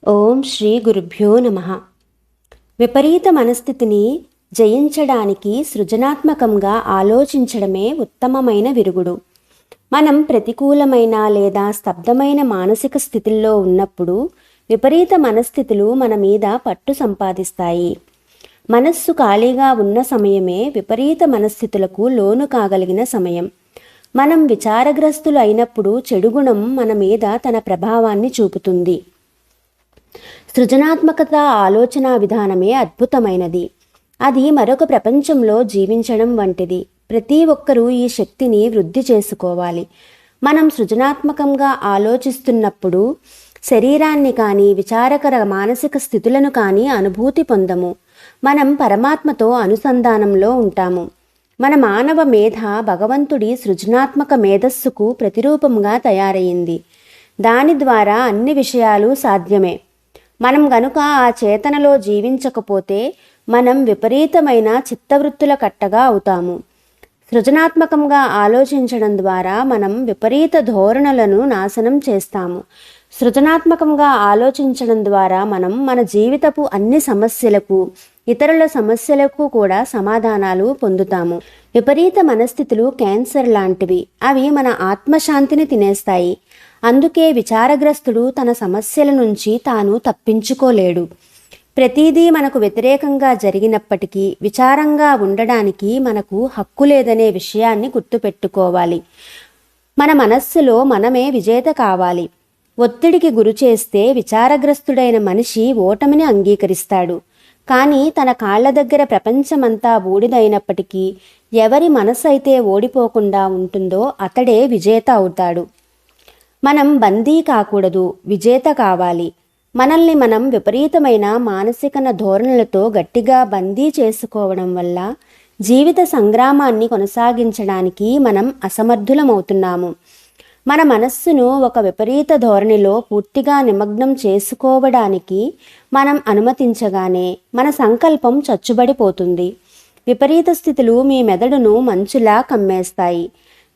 ఓం శ్రీ గురుభ్యో నమః. విపరీత మనస్థితిని జయించడానికి సృజనాత్మకంగా ఆలోచించడమే ఉత్తమమైన విరుగుడు. మనం ప్రతికూలమైన లేదా స్తబ్దమైన మానసిక స్థితిల్లో ఉన్నప్పుడు విపరీత మనస్థితులు మన మీద పట్టు సంపాదిస్తాయి. మనస్సు ఖాళీగా ఉన్న సమయమే విపరీత మనస్థితులకు లోను కాగలిగిన సమయం. మనం విచారగ్రస్తులు అయినప్పుడు చెడుగుణం మన మీద తన ప్రభావాన్ని చూపుతుంది. సృజనాత్మకత ఆలోచన విధానమే అద్భుతమైనది. అది మరొక ప్రపంచంలో జీవించడం వంటిది. ప్రతి ఒక్కరూ ఈ శక్తిని వృద్ధి చేసుకోవాలి. మనం సృజనాత్మకంగా ఆలోచిస్తున్నప్పుడు శరీరాన్ని కానీ విచారకర మానసిక స్థితులను కానీ అనుభూతి పొందము. మనం పరమాత్మతో అనుసంధానంలో ఉంటాము. మన మానవ మేధ భగవంతుడి సృజనాత్మక మేధస్సుకు ప్రతిరూపంగా తయారయింది. దాని ద్వారా అన్ని విషయాలు సాధ్యమే. మనం గనుక ఆ చేతనలో జీవించకపోతే మనం విపరీతమైన చిత్తవృత్తుల కట్టగా అవుతాము. సృజనాత్మకంగా ఆలోచించడం ద్వారా మనం విపరీత ధోరణులను నాశనం చేస్తాము. సృజనాత్మకంగా ఆలోచించడం ద్వారా మనం మన జీవితపు అన్ని సమస్యలకు, ఇతరుల సమస్యలకు కూడా సమాధానాలు పొందుతాము. విపరీత మనస్థితులు క్యాన్సర్ లాంటివి. అవి మన ఆత్మశాంతిని తినేస్తాయి. అందుకే విచారగ్రస్తుడు తన సమస్యల నుంచి తాను తప్పించుకోలేడు. ప్రతిదీ మనకు వ్యతిరేకంగా జరిగినప్పటికీ విచారంగా ఉండడానికి మనకు హక్కు లేదనే విషయాన్ని గుర్తుపెట్టుకోవాలి. మన మనస్సులో మనమే విజేత కావాలి. ఒత్తిడికి గురి చేస్తే విచారగ్రస్తుడైన మనిషి ఓటమిని అంగీకరిస్తాడు. కానీ తన కాళ్ల దగ్గర ప్రపంచమంతా బూడిదైనప్పటికీ ఎవరి మనసు అయితే ఓడిపోకుండా ఉంటుందో అతడే విజేత అవుతాడు. మనం బందీ కాకూడదు, విజేత కావాలి. మనల్ని మనం విపరీతమైన మానసిక ధోరణులతో గట్టిగా బందీ చేసుకోవడం వల్ల జీవిత సంగ్రామాన్ని కొనసాగించడానికి మనం అసమర్థులమవుతున్నాము. మన మనస్సును ఒక విపరీత ధోరణిలో పూర్తిగా నిమగ్నం చేసుకోవడానికి మనం అనుమతించగానే మన సంకల్పం చచ్చుబడిపోతుంది. విపరీత స్థితులు మీ మెదడును మంచులా కమ్మేస్తాయి.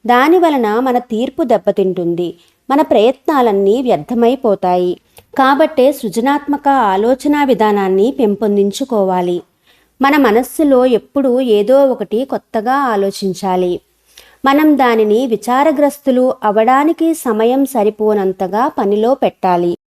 దాని వలన మన తీర్పు దెబ్బతింటుంది. మన ప్రయత్నాలన్నీ వ్యర్థమైపోతాయి. కాబట్టే సృజనాత్మక ఆలోచనా విధానాన్ని పెంపొందించుకోవాలి. మన మనస్సులో ఎప్పుడూ ఏదో ఒకటి కొత్తగా ఆలోచించాలి. మనం దానిని విచారగ్రస్తులు అవడానికి సమయం సరిపోనంతగా పనిలో పెట్టాలి.